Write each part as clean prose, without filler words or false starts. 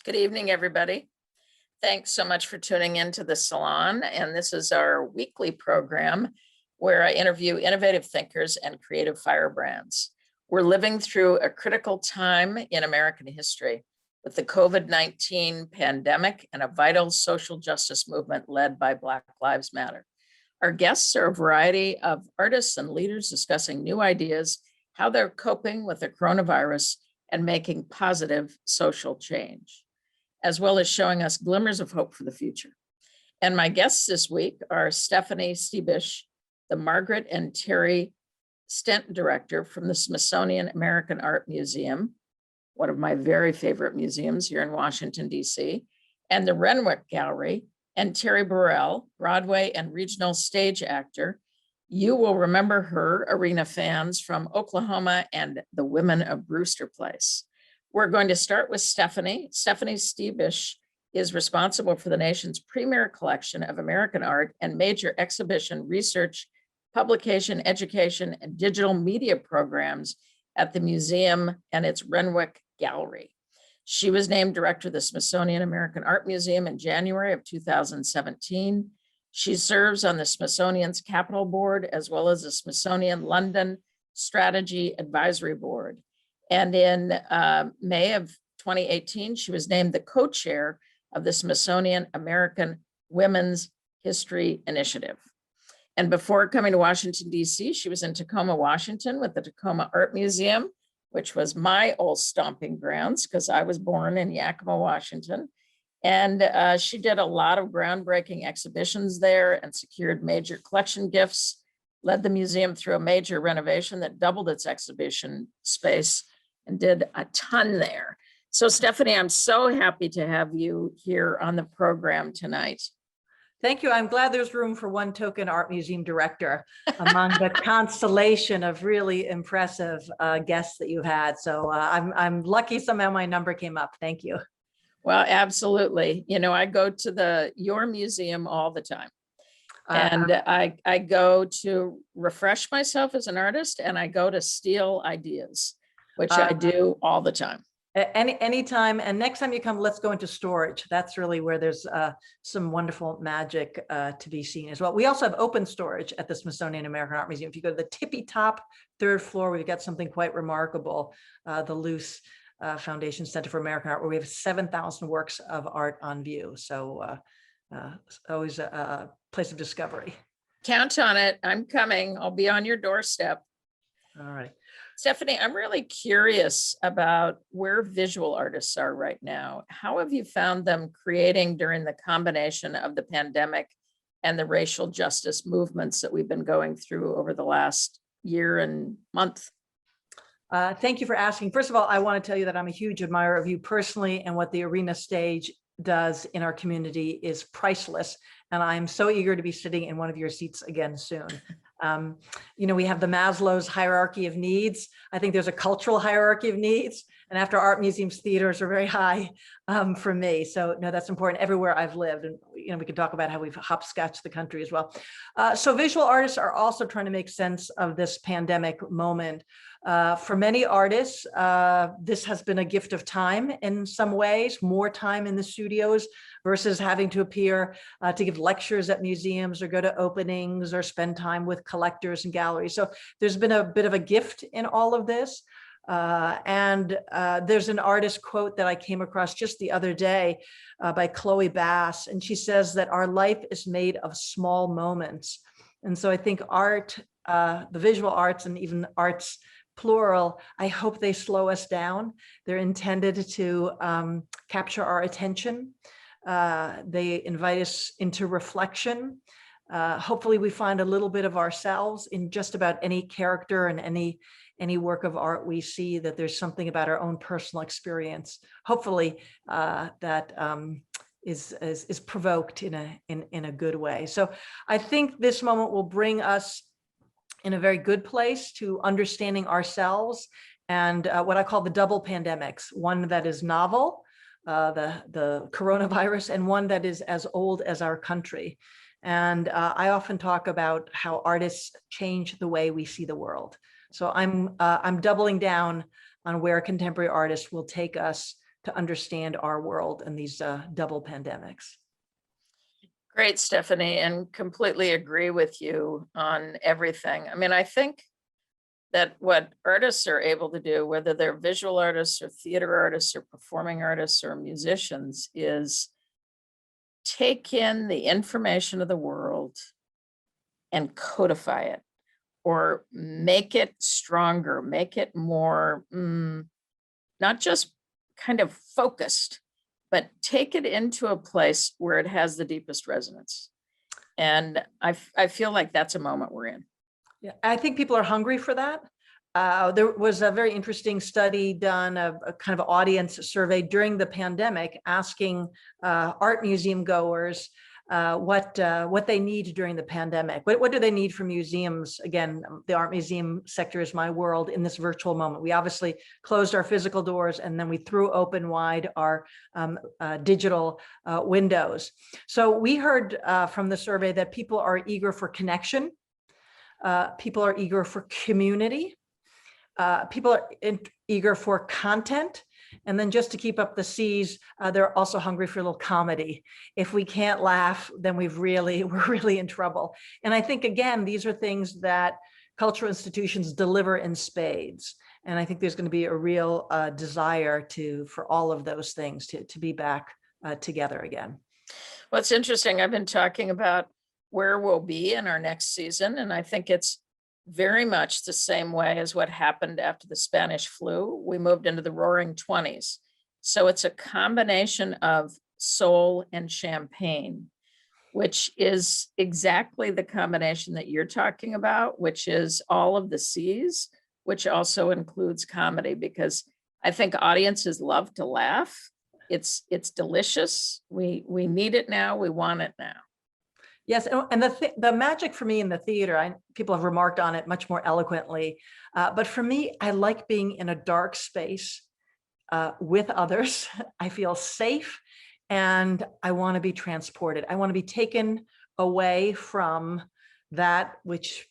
Good evening, everybody. Thanks so much for tuning in to the Salon. And this is our weekly program where I interview innovative thinkers and creative firebrands. We're living through a critical time in American history with the COVID-19 pandemic and a vital social justice movement led by Black Lives Matter. Our guests are a variety of artists and leaders discussing new ideas, how they're coping with the coronavirus and making positive social change, as well as showing us glimmers of hope for the future. And my guests this week are Stephanie Stebich, the Margaret and Terry Stent director from the Smithsonian American Art Museum, one of my very favorite museums here in Washington, D.C., and the Renwick Gallery, and Terry Burrell, Broadway and regional stage actor. You will remember her, arena fans, from Oklahoma and the Women of Brewster Place. We're going to start with Stephanie. Stephanie Stebich is responsible for the nation's premier collection of American art and major exhibition, research, publication, education, and digital media programs at the museum and its Renwick Gallery. She was named director of the Smithsonian American Art Museum in January of 2017. She serves on the Smithsonian's Capital Board as well as the Smithsonian London Strategy Advisory Board. And in May of 2018, she was named the co-chair of the Smithsonian American Women's History Initiative. And before coming to Washington, D.C., she was in Tacoma, Washington with the Tacoma Art Museum, which was my old stomping grounds because I was born in Yakima, Washington. And she did a lot of groundbreaking exhibitions there and secured major collection gifts, led the museum through a major renovation that doubled its exhibition space and did a ton there. So Stephanie, I'm so happy to have you here on the program tonight. Thank you. I'm glad there's room for one token art museum director among the constellation of really impressive guests that you've had. So I'm lucky somehow my number came up. Thank you. Well, absolutely. You know, I go to your museum all the time. And I go to refresh myself as an artist, and I go to steal ideas, which I do all the time. Anytime. And next time you come, let's go into storage. That's really where there's some wonderful magic to be seen as well. We also have open storage at the Smithsonian American Art Museum. If you go to the tippy top third floor, we've got something quite remarkable, the Luce Foundation Center for American Art, where we have 7,000 works of art on view. So always a place of discovery. Count on it. I'm coming. I'll be on your doorstep. All right. Stephanie, I'm really curious about where visual artists are right now. How have you found them creating during the combination of the pandemic and the racial justice movements that we've been going through over the last year and month? Thank you for asking. First of all, I want to tell you that I'm a huge admirer of you personally, and what the arena stage does in our community is priceless. And I'm so eager to be sitting in one of your seats again soon. You know, we have the Maslow's hierarchy of needs. I think there's a cultural hierarchy of needs. And after art museums, theaters are very high for me. So no, that's important everywhere I've lived. And, you know, we can talk about how we've hopscotched the country as well. So visual artists are also trying to make sense of this pandemic moment. For many artists, this has been a gift of time in some ways, more time in the studios versus having to appear to give lectures at museums or go to openings or spend time with collectors and galleries. So there's been a bit of a gift in all of this. And there's an artist quote that I came across just the other day by Chloe Bass, and she says that our life is made of small moments. And so I think art, the visual arts and even arts plural, I hope they slow us down. They're intended to capture our attention. They invite us into reflection. Hopefully we find a little bit of ourselves in just about any character and any work of art we see, that there's something about our own personal experience, hopefully that is provoked in a good way. So I think this moment will bring us in a very good place to understanding ourselves and what I call the double pandemics, one that is novel, the coronavirus, and one that is as old as our country. And I often talk about how artists change the way we see the world. So I'm doubling down on where contemporary artists will take us to understand our world and these double pandemics. Great, Stephanie, and completely agree with you on everything. I mean, I think that what artists are able to do, whether they're visual artists or theater artists or performing artists or musicians, is take in the information of the world and codify it, or make it stronger, make it more, not just kind of focused, but take it into a place where it has the deepest resonance. And I feel like that's a moment we're in. Yeah, I think people are hungry for that. There was a very interesting study done, a kind of audience survey during the pandemic, asking art museum goers what they need during the pandemic. What do they need from museums? Again, the art museum sector is my world in this virtual moment. We obviously closed our physical doors, and then we threw open wide our digital windows. So we heard from the survey that people are eager for connection. People are eager for community. People are eager for content. And then just to keep up the C's, they're also hungry for a little comedy. If we can't laugh, then we're really in trouble. And I think, again, these are things that cultural institutions deliver in spades. And I think there's going to be a real desire for all of those things to be back together again. Well, it's interesting. I've been talking about where we'll be in our next season, and I think it's very much the same way as what happened after the Spanish flu. We moved into the roaring 20s. So it's a combination of soul and champagne, which is exactly the combination that you're talking about, which is all of the C's, which also includes comedy, because I think audiences love to laugh. It's delicious. We need it now. We want it now. Yes, and the magic for me in the theater, people have remarked on it much more eloquently, but for me, I like being in a dark space with others. I feel safe, and I want to be transported. I want to be taken away from that which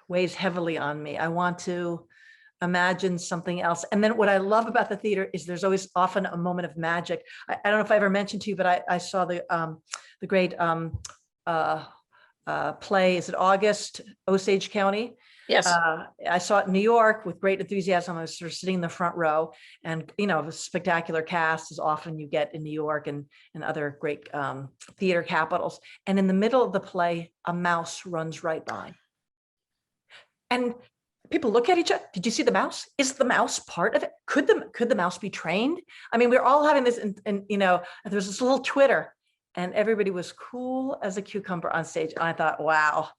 weighs heavily on me. I want to imagine something else. And then what I love about the theater is there's always often a moment of magic. I don't know if I ever mentioned to you, but I saw the great play, is it August, Osage County? Yes. I saw it in New York with great enthusiasm. I was sort of sitting in the front row, and a spectacular cast as often you get in New York and other great theater capitals. And in the middle of the play, a mouse runs right by. And people look at each other. Did you see the mouse? Is the mouse part of it? Could the mouse be trained? I mean, we're all having this, and there's this little Twitter, and everybody was cool as a cucumber on stage. And I thought, wow,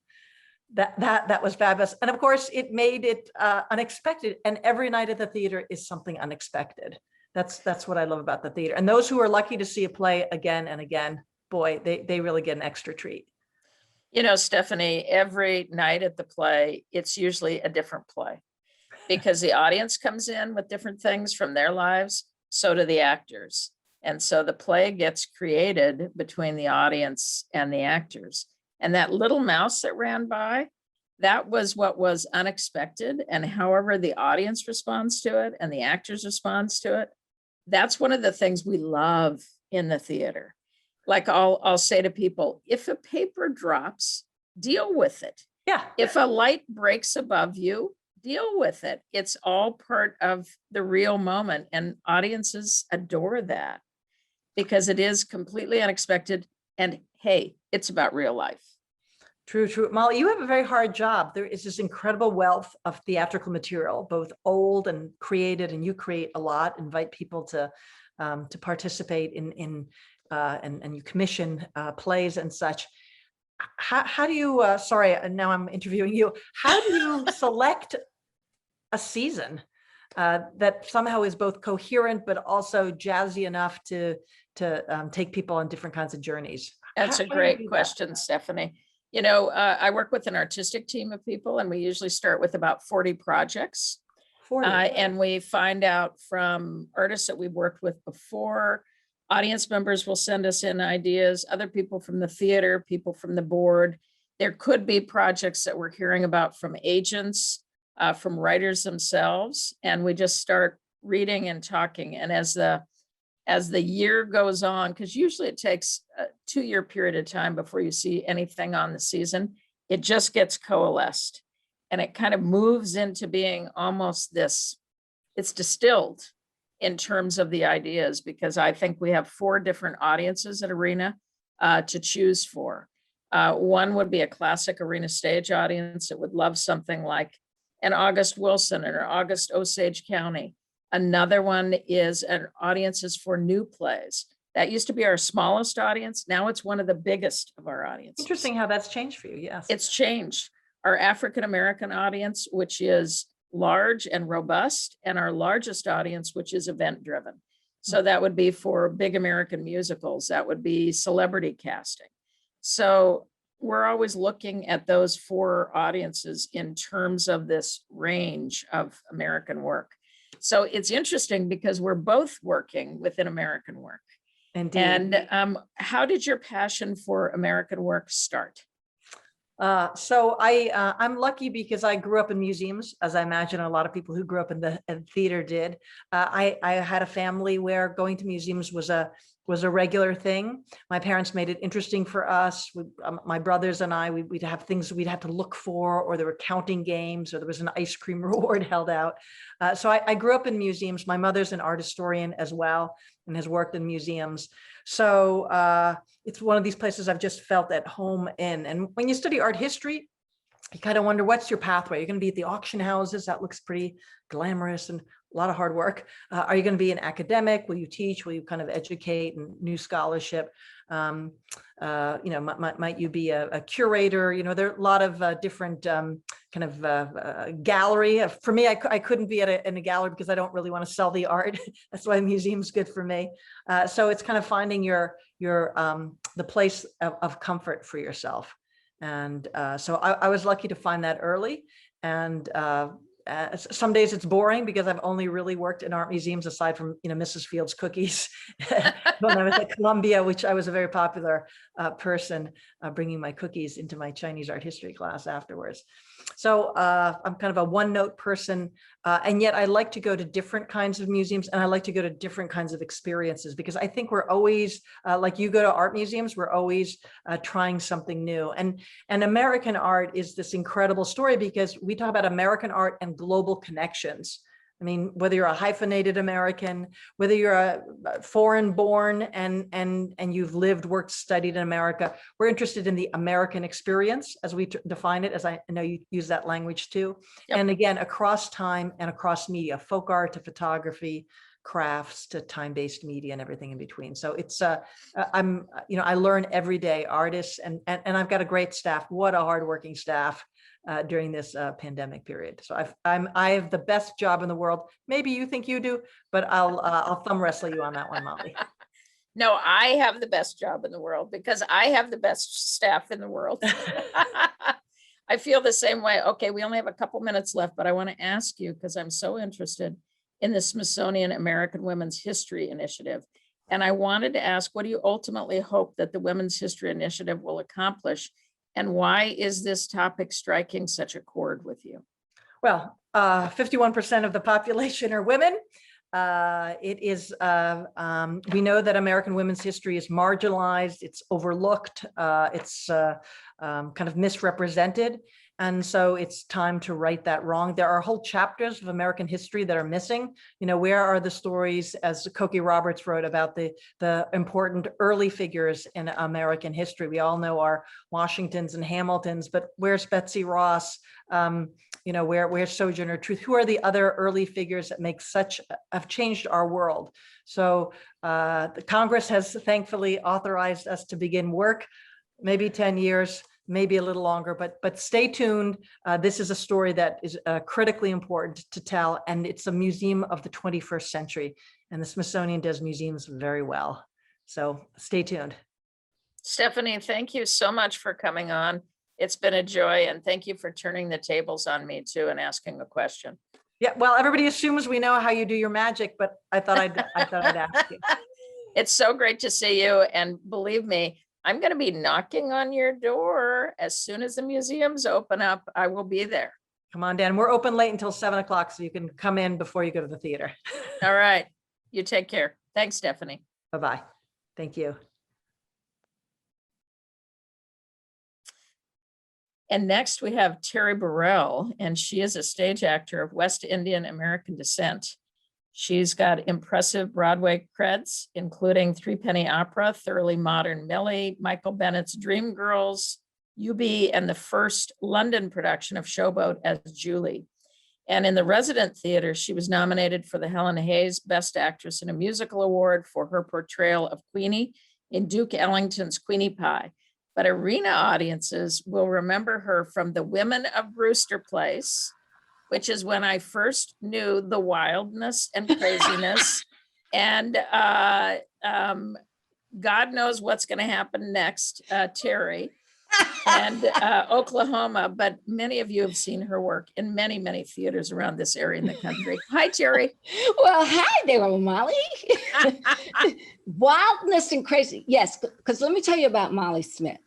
that was fabulous. And of course, it made it unexpected. And every night at the theater is something unexpected. That's what I love about the theater. And those who are lucky to see a play again and again, boy, they really get an extra treat. Stephanie, every night at the play, it's usually a different play, because the audience comes in with different things from their lives. So do the actors. And so the play gets created between the audience and the actors. And that little mouse that ran by, that was what was unexpected. And however the audience responds to it and the actors responds to it, that's one of the things we love in the theater. Like I'll say to people, if a paper drops, deal with it. Yeah. If a light breaks above you, deal with it. It's all part of the real moment. And audiences adore that, because it is completely unexpected. And hey, it's about real life. True. Molly, you have a very hard job. There is this incredible wealth of theatrical material, both old and created, and you create a lot, invite people to participate in and you commission plays and such. How do you, sorry, now I'm interviewing you. How do you select a season that somehow is both coherent, but also jazzy enough to take people on different kinds of journeys? That's a great question, Stephanie. I work with an artistic team of people, and we usually start with about 40 projects. 40. And we find out from artists that we've worked with before. Audience members will send us in ideas, other people from the theater, people from the board. There could be projects that we're hearing about from agents, from writers themselves, and we just start reading and talking. And as the as the year goes on, because usually it takes a 2-year period of time before you see anything on the season, it just gets coalesced and it kind of moves into being almost this, it's distilled in terms of the ideas, because I think we have 4 different audiences at Arena to choose for. One would be a classic Arena stage audience that would love something like an August Wilson or August Osage County. Another one is an audiences for new plays. That used to be our smallest audience. Now it's one of the biggest of our audiences. Interesting how that's changed for you. Yes. It's changed. Our African-American audience, which is large and robust, and our largest audience, which is event-driven. So that would be for big American musicals. That would be celebrity casting. So we're always looking at those 4 audiences in terms of this range of American work. So it's interesting because we're both working within American work. Indeed. And how did your passion for American work start? So I'm lucky because I grew up in museums, as I imagine a lot of people who grew up in the theater did. I had a family where going to museums was a regular thing. My parents made it interesting for us. My brothers and I, we'd have things we'd have to look for, or there were counting games, or there was an ice cream reward held out. So I grew up in museums. My mother's an art historian as well and has worked in museums. So it's one of these places I've just felt at home in. And when you study art history, you kind of wonder, what's your pathway? You're going to be at the auction houses. That looks pretty glamorous and a lot of hard work. Are you going to be an academic? Will you teach? Will you kind of educate and new scholarship? Might you be a curator? There are a lot of different gallery. For me, I couldn't be in a gallery because I don't really want to sell the art. That's why a museum's good for me. So it's kind of finding the place of comfort for yourself. And so I was lucky to find that early. And some days it's boring because I've only really worked in art museums aside from, Mrs. Field's cookies when I was at Columbia, which I was a very popular person bringing my cookies into my Chinese art history class afterwards. So I'm kind of a one-note person, and yet I like to go to different kinds of museums, and I like to go to different kinds of experiences, because I think we're always, like you go to art museums, we're always trying something new. And American art is this incredible story because we talk about American art and global connections. I mean, whether you're a hyphenated American, whether you're a foreign born and you've lived, worked, studied in America, we're interested in the American experience as we define it, as I know you use that language too. Yep. And again, across time and across media, folk art to photography, crafts to time-based media and everything in between. So it's I learn every day, artists, and I've got a great staff. What a hardworking staff during this pandemic period. So I have the best job in the world. Maybe you think you do, but I'll thumb wrestle you on that one, Molly. No, I have the best job in the world because I have the best staff in the world. I feel the same way. Okay, we only have a couple minutes left, but I want to ask you, because I'm so interested in the Smithsonian American Women's History Initiative. And I wanted to ask, what do you ultimately hope that the Women's History Initiative will accomplish? And why is this topic striking such a chord with you? Well, 51% of the population are women. It is, we know that American women's history is marginalized, it's overlooked, it's kind of misrepresented. And so it's time to right that wrong. There are whole chapters of American history that are missing. Where are the stories, as Cokie Roberts wrote, about the important early figures in American history? We all know our Washingtons and Hamiltons, but where's Betsy Ross? Where's Sojourner Truth? Who are the other early figures that have changed our world? So the Congress has thankfully authorized us to begin work, maybe 10 years, maybe a little longer, but stay tuned. This is a story that is critically important to tell, and it's a museum of the 21st century, and the Smithsonian does museums very well. So stay tuned. Stephanie, thank you so much for coming on. It's been a joy, and thank you for turning the tables on me too and asking a question. Yeah, well, everybody assumes we know how you do your magic, but I thought I'd ask you. It's so great to see you, and believe me, I'm going to be knocking on your door as soon as the museums open up. I will be there. Come on, Dan. We're open late until 7 o'clock, so you can come in before you go to the theater. All right. You take care. Thanks, Stephanie. Bye-bye. Thank you. And next we have Terry Burrell, and she is a stage actor of West Indian American descent. She's got impressive Broadway creds, including Three Penny Opera, Thoroughly Modern Millie, Michael Bennett's Dreamgirls, UB, and the first London production of Showboat as Julie. And in the resident theater, she was nominated for the Helen Hayes Best Actress in a Musical Award for her portrayal of Queenie in Duke Ellington's Queenie Pie. But arena audiences will remember her from The Women of Brewster Place, which is when I first knew the wildness and craziness. And God knows what's going to happen next, Terry, and Oklahoma. But many of you have seen her work in many, many theaters around this area in the country. Hi, Terry. Well, hi there, Molly. Wildness and crazy. Yes, because let me tell you about Molly Smith.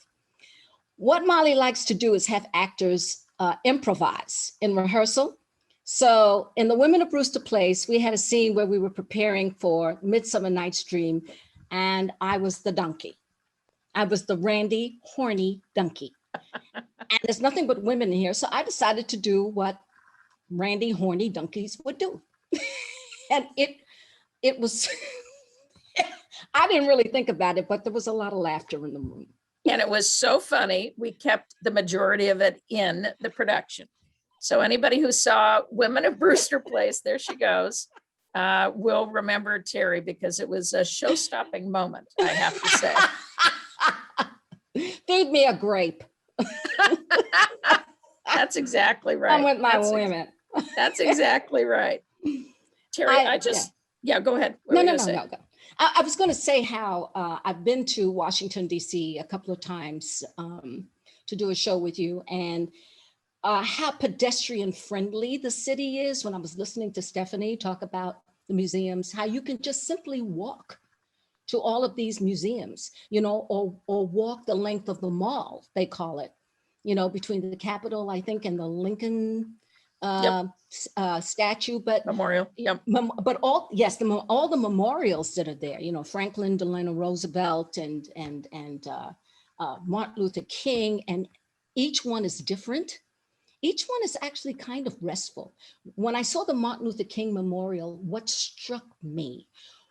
What Molly likes to do is have actors improvise in rehearsal. So in The Women of Brewster Place, we had a scene where we were preparing for Midsummer Night's Dream, and I was the donkey. I was the randy, horny donkey. And there's nothing but women in here, so I decided to do what randy, horny donkeys would do. And it was, I didn't really think about it, but there was a lot of laughter in the room. And it was so funny. We kept the majority of it in the production. So anybody who saw Women of Brewster Place, there she goes, will remember Terry, because it was a show-stopping moment, I have to say. Feed me a grape. That's exactly right. I'm with my women. That's exactly right. Terry, yeah, go ahead. No. I was going to say how I've been to Washington, D.C. a couple of times to do a show with you, and how pedestrian friendly the city is. When I was listening to Stephanie talk about the museums, how you can just simply walk to all of these museums, or walk the length of the mall, they call it, between the Capitol, I think, and the Lincoln statue, but Memorial. Yep. But all the memorials that are there, Franklin Delano Roosevelt and Martin Luther King, and each one is different. Each one is actually kind of restful. When I saw the Martin Luther King Memorial, what struck me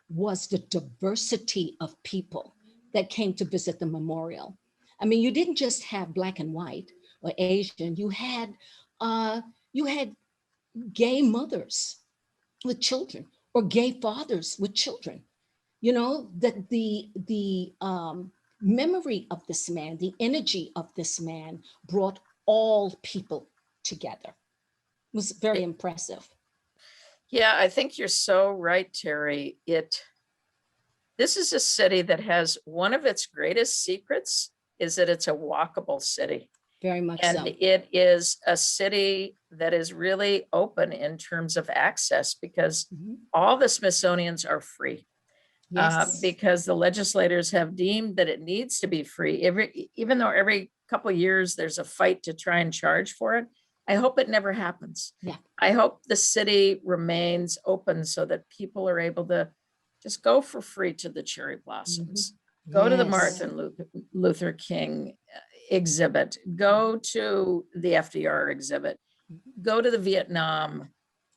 was the diversity of people that came to visit the memorial. I mean, you didn't just have Black and white or Asian. You had gay mothers with children, or gay fathers with children. That the memory of this man, the energy of this man, brought all people together. It was very impressive. Yeah, I think you're so right, Terry. This is a city that has one of its greatest secrets is that it's a walkable city. Very much and so. It is a city that is really open in terms of access, because all the Smithsonians are free. Yes. Because the legislators have deemed that it needs to be free. Even though every couple of years there's a fight to try and charge for it, I hope it never happens. Yeah. I hope the city remains open so that people are able to just go for free to the cherry blossoms, go to the Martin Luther King exhibit, go to the FDR exhibit, go to the Vietnam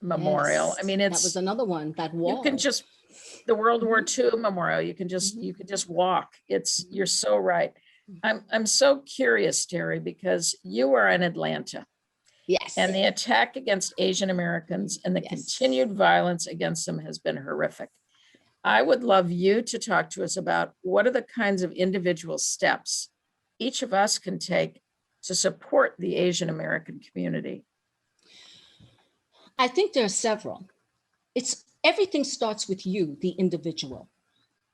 Memorial. I mean, that was another one, that wall. You can just, the World War II Memorial, you can just walk. You're so right. I'm so curious, Terry, because you are in Atlanta. Yes. And the attack against Asian Americans and the continued violence against them has been horrific. I would love you to talk to us about what are the kinds of individual steps each of us can take to support the Asian American community. I think there are several. Everything starts with you, the individual.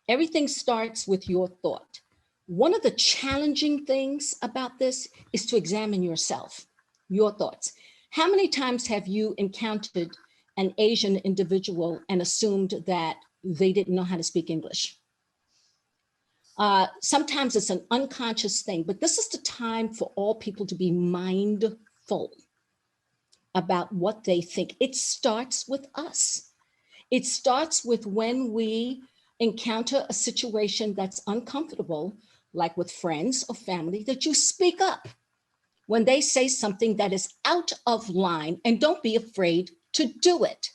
Everything starts with your thought. One of the challenging things about this is to examine yourself, your thoughts. How many times have you encountered an Asian individual and assumed that they didn't know how to speak English? Sometimes it's an unconscious thing, but this is the time for all people to be mindful about what they think. It starts with us. It starts with when we encounter a situation that's uncomfortable, like with friends or family, that you speak up when they say something that is out of line, and don't be afraid to do it.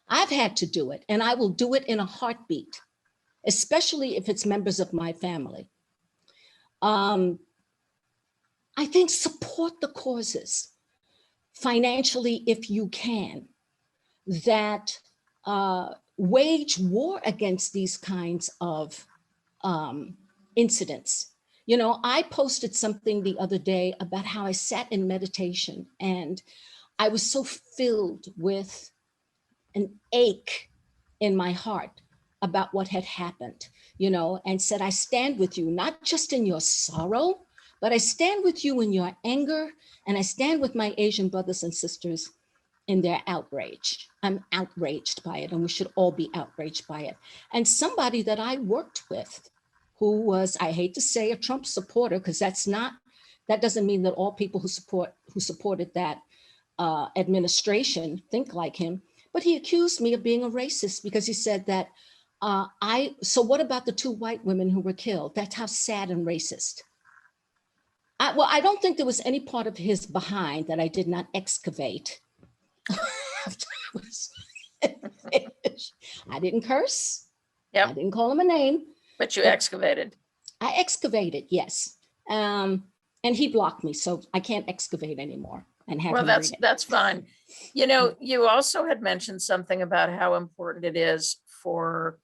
I've had to do it, and I will do it in a heartbeat, especially if it's members of my family. I think support the causes financially if you can, that wage war against these kinds of incidents. You know, I posted something the other day about how I sat in meditation and I was so filled with an ache in my heart about what had happened, you know, and said, I stand with you, not just in your sorrow, but I stand with you in your anger, and I stand with my Asian brothers and sisters in their outrage. I'm outraged by it, and we should all be outraged by it. And somebody that I worked with, who was, I hate to say, a Trump supporter, because that doesn't mean that all people who supported that administration think like him, but he accused me of being a racist because he said that so what about the 2 white women who were killed? That's how sad and racist. Well, I don't think there was any part of his behind that I did not excavate. After I was finished. I didn't curse. Yep. I didn't call him a name. But you excavated. I excavated, yes. And he blocked me, so I can't excavate anymore. And have Well, him read it. that's fine. You know, you also had mentioned something about how important it is for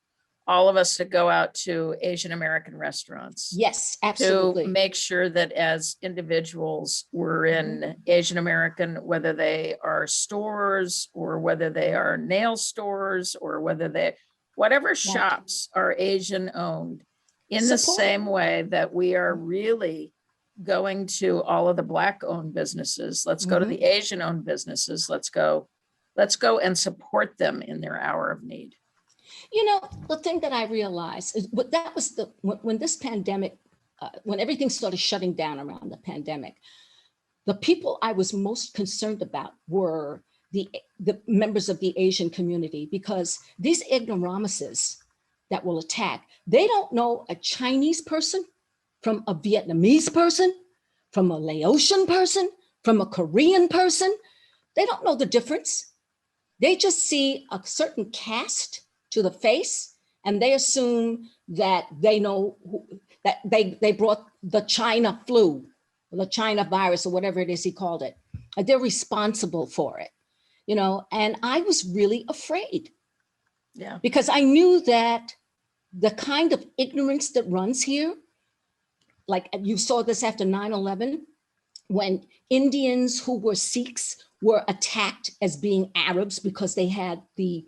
all of us to go out to Asian American restaurants. Yes, absolutely. To make sure that as individuals, we're in Asian American, whether they are stores or whether they are nail stores or whatever shops are Asian owned, in the same way that we are really going to all of the Black owned businesses. Let's go to the Asian owned businesses. Let's go and support them in their hour of need. You know, the thing that I realized is that was when this pandemic, when everything started shutting down around the pandemic, the people I was most concerned about were the members of the Asian community, because these ignoramuses that will attack, they don't know a Chinese person from a Vietnamese person, from a Laotian person, from a Korean person. They don't know the difference. They just see a certain caste to the face, and they assume that they know that they brought the China flu, the China virus, or whatever it is he called it. They're responsible for it, you know, and I was really afraid. Yeah. Because I knew that the kind of ignorance that runs here, like you saw this after 9/11, when Indians who were Sikhs were attacked as being Arabs because they had the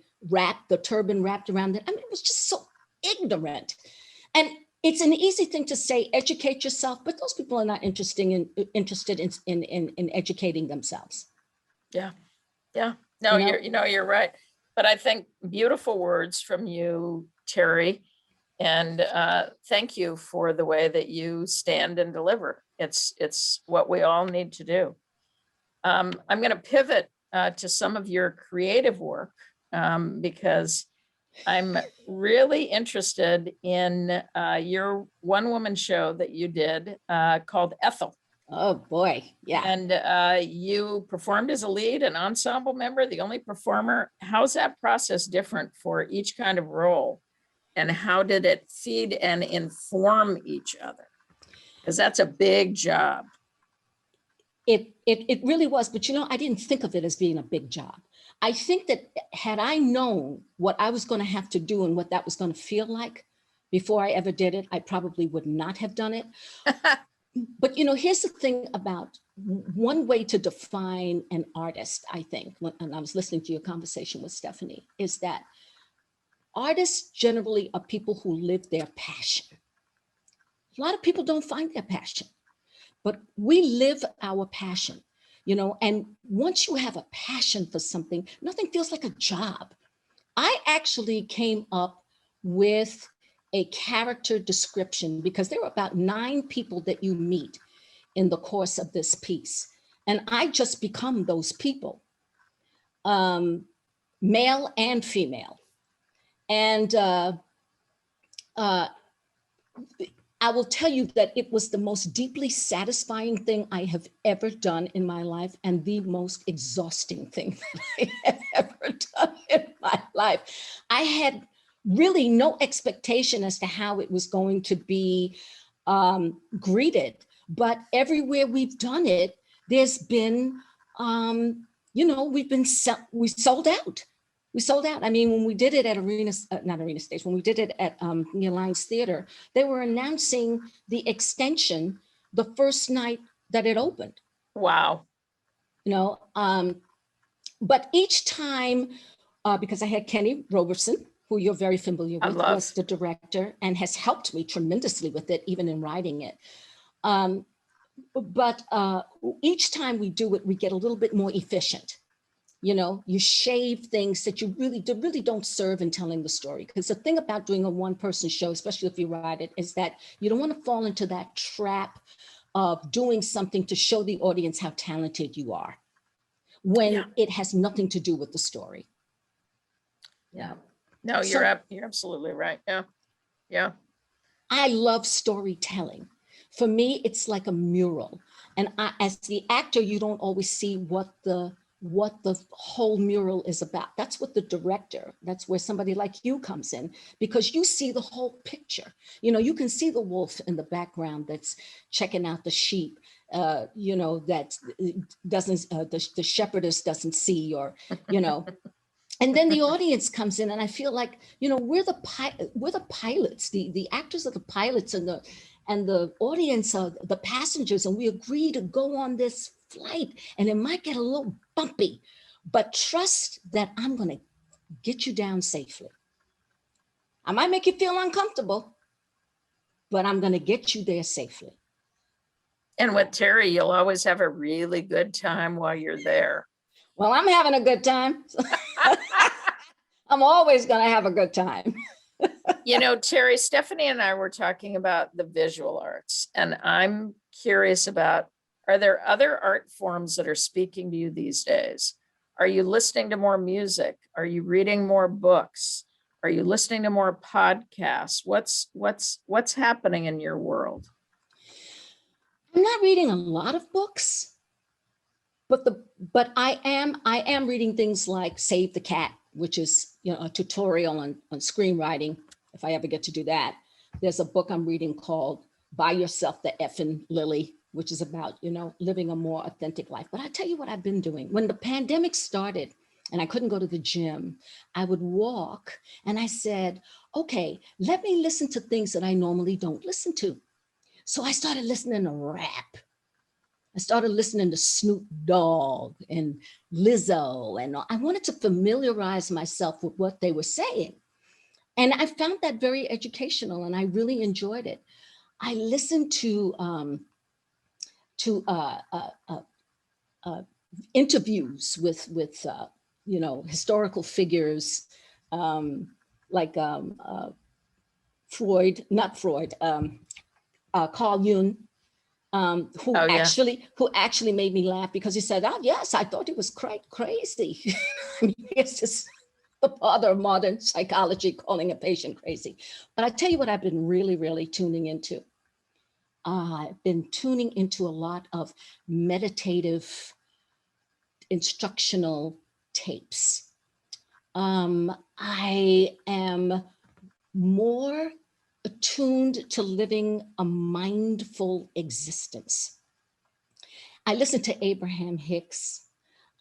turban wrapped around it. I mean, it was just so ignorant. And it's an easy thing to say, educate yourself, but those people are not interested in educating themselves. Yeah. Yeah. No, you're right. But I think beautiful words from you, Terry. And thank you for the way that you stand and deliver. It's what we all need to do. I'm going to pivot to some of your creative work because I'm really interested in your one-woman show that you did called Ethel. Oh boy, yeah. And you performed as a lead, an ensemble member, the only performer. How's that process different for each kind of role? And how did it feed and inform each other? Because that's a big job. It really was, but you know, I didn't think of it as being a big job. I think that had I known what I was going to have to do and what that was going to feel like before I ever did it, I probably would not have done it. But you know, here's the thing about one way to define an artist, I think, and I was listening to your conversation with Stephanie, is that artists generally are people who live their passion. A lot of people don't find their passion, but we live our passion, you know, and once you have a passion for something, nothing feels like a job. I actually came up with a character description because there are about 9 people that you meet in the course of this piece. And I just become those people, male and female. And uh, I will tell you that it was the most deeply satisfying thing I have ever done in my life, and the most exhausting thing that I have ever done in my life. I had really no expectation as to how it was going to be greeted, but everywhere we've done it, there's been, we sold out. We sold out. I mean, when we did it at not Arena Stage, when we did it at the Alliance Theater, they were announcing the extension the first night that it opened. Wow. But each time, because I had Kenny Roberson, who you're very familiar with, was the director and has helped me tremendously with it, even in writing it. But each time we do it, we get a little bit more efficient. You shave things that you really don't serve in telling the story. Because the thing about doing a one-person show, especially if you write it, is that you don't want to fall into that trap of doing something to show the audience how talented you are when it has nothing to do with the story. Yeah. No, you're absolutely right. Yeah. Yeah. I love storytelling. For me, it's like a mural. And as the actor, you don't always see what the whole mural is about. That's what the director, that's where somebody like you comes in, because you see the whole picture. You can see the wolf in the background that's checking out the sheep, that doesn't, the shepherdess doesn't see, or, and then the audience comes in, and I feel like, we're the pilots, the actors are the pilots, and the audience are the passengers, and we agree to go on this flight, and it might get a little bumpy, but trust that I'm going to get you down safely. I might make you feel uncomfortable, but I'm going to get you there safely. And with Terry, you'll always have a really good time while you're there. Well, I'm having a good time. I'm always going to have a good time. Terry, Stephanie and I were talking about the visual arts, and I'm curious about, are there other art forms that are speaking to you these days? Are you listening to more music? Are you reading more books? Are you listening to more podcasts? What's happening in your world? I'm not reading a lot of books, but I am reading things like Save the Cat, which is a tutorial on screenwriting, if I ever get to do that. There's a book I'm reading called Buy Yourself the Effin' Lily, which is about, living a more authentic life. But I tell you what I've been doing. When the pandemic started and I couldn't go to the gym, I would walk, and I said, okay, let me listen to things that I normally don't listen to. So I started listening to rap. I started listening to Snoop Dogg and Lizzo, and I wanted to familiarize myself with what they were saying. And I found that very educational, and I really enjoyed it. I listened to interviews with historical figures, like Freud, not Freud, Carl Jung, who actually made me laugh, because he said, "Oh yes, I thought he was crazy." I mean, it's just the father of modern psychology, calling a patient crazy. But I tell you what, I've been really tuning into. I've been tuning into a lot of meditative, instructional tapes. I am more attuned to living a mindful existence. I listen to Abraham Hicks.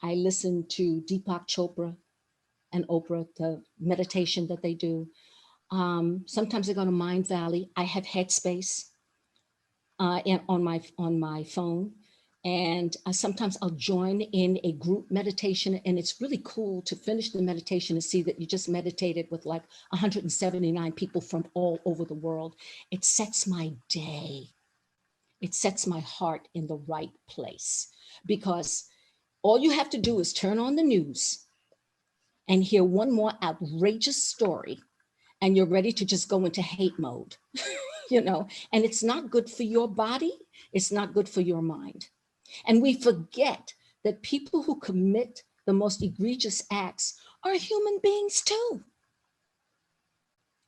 I listen to Deepak Chopra and Oprah, the meditation that they do. Sometimes I go to Mind Valley. I have Headspace on my phone. And sometimes I'll join in a group meditation, and it's really cool to finish the meditation and see that you just meditated with like 179 people from all over the world. It sets my day. It sets my heart in the right place, because all you have to do is turn on the news and hear one more outrageous story, and you're ready to just go into hate mode, and it's not good for your body. It's not good for your mind. And we forget that people who commit the most egregious acts are human beings too.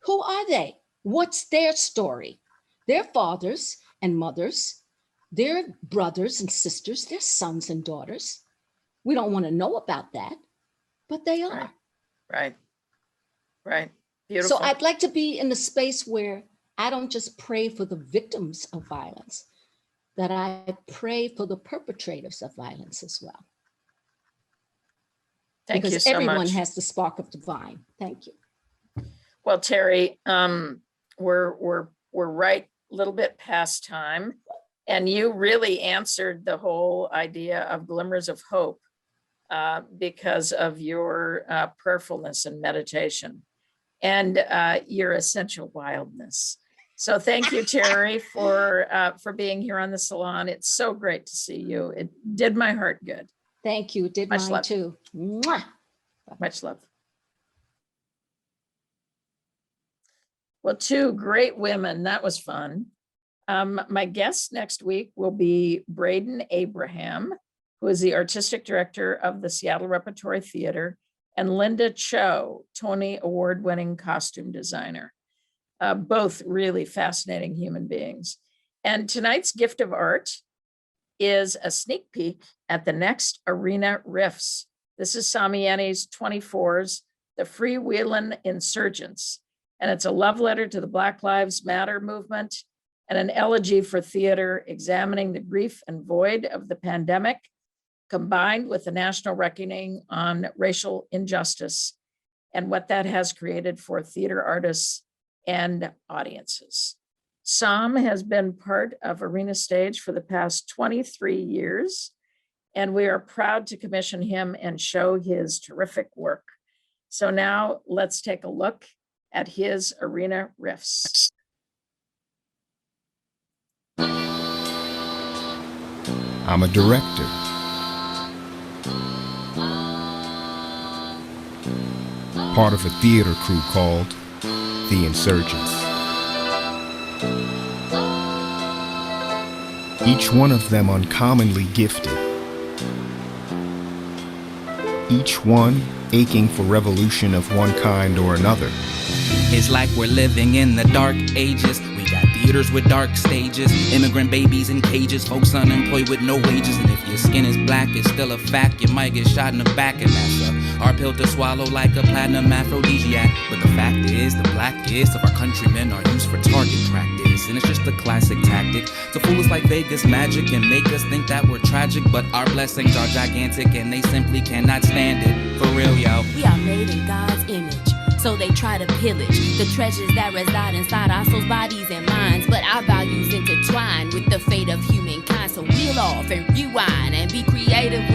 Who are they? What's their story? Their fathers and mothers, their brothers and sisters, their sons and daughters. We don't want to know about that, but they are. Right. Beautiful. So I'd like to be in a space where I don't just pray for the victims of violence, that I pray for the perpetrators of violence as well. Thank you because so everyone much. has the spark of divine. Thank you. Well, Terry, we're right a little bit past time, and you really answered the whole idea of glimmers of hope because of your prayerfulness and meditation and your essential wildness. So thank you, Terry, for being here on the Salon. It's so great to see you. It did my heart good. Thank you. It did Much mine love. too. Mwah. Much love. Well, two great women. That was fun. My guest next week will be Braden Abraham, who is the artistic director of the Seattle Repertory Theater, and Linda Cho, Tony Award-winning costume designer. Both really fascinating human beings. And tonight's gift of art is a sneak peek at the next Arena Riffs. This is Samiani's 24s, The Freewheelin' Insurgents. And it's a love letter to the Black Lives Matter movement and an elegy for theater examining the grief and void of the pandemic, combined with the national reckoning on racial injustice and what that has created for theater artists and audiences. Sam has been part of Arena Stage for the past 23 years, and we are proud to commission him and show his terrific work. So now let's take a look at his Arena Riffs. I'm a director. Part of a theater crew called The Insurgents. Each one of them uncommonly gifted. Each one aching for revolution of one kind or another. It's like we're living in the dark ages. We got theaters with dark stages, immigrant babies in cages, folks unemployed with no wages. And if your skin is black, it's still a fact. You might get shot in the back, and that's a hard pill to swallow like a platinum aphrodisiac. But the fact is, the blackest of our countrymen are used for target practice. And it's just a classic tactic to fool us like Vegas magic and make us think that we're tragic. But our blessings are gigantic and they simply cannot stand it. For real, yo. We are made in God's image, so they try to pillage the treasures that reside inside our souls, bodies, and minds. But our values intertwine with the fate of humankind. So reel off and rewind and be creative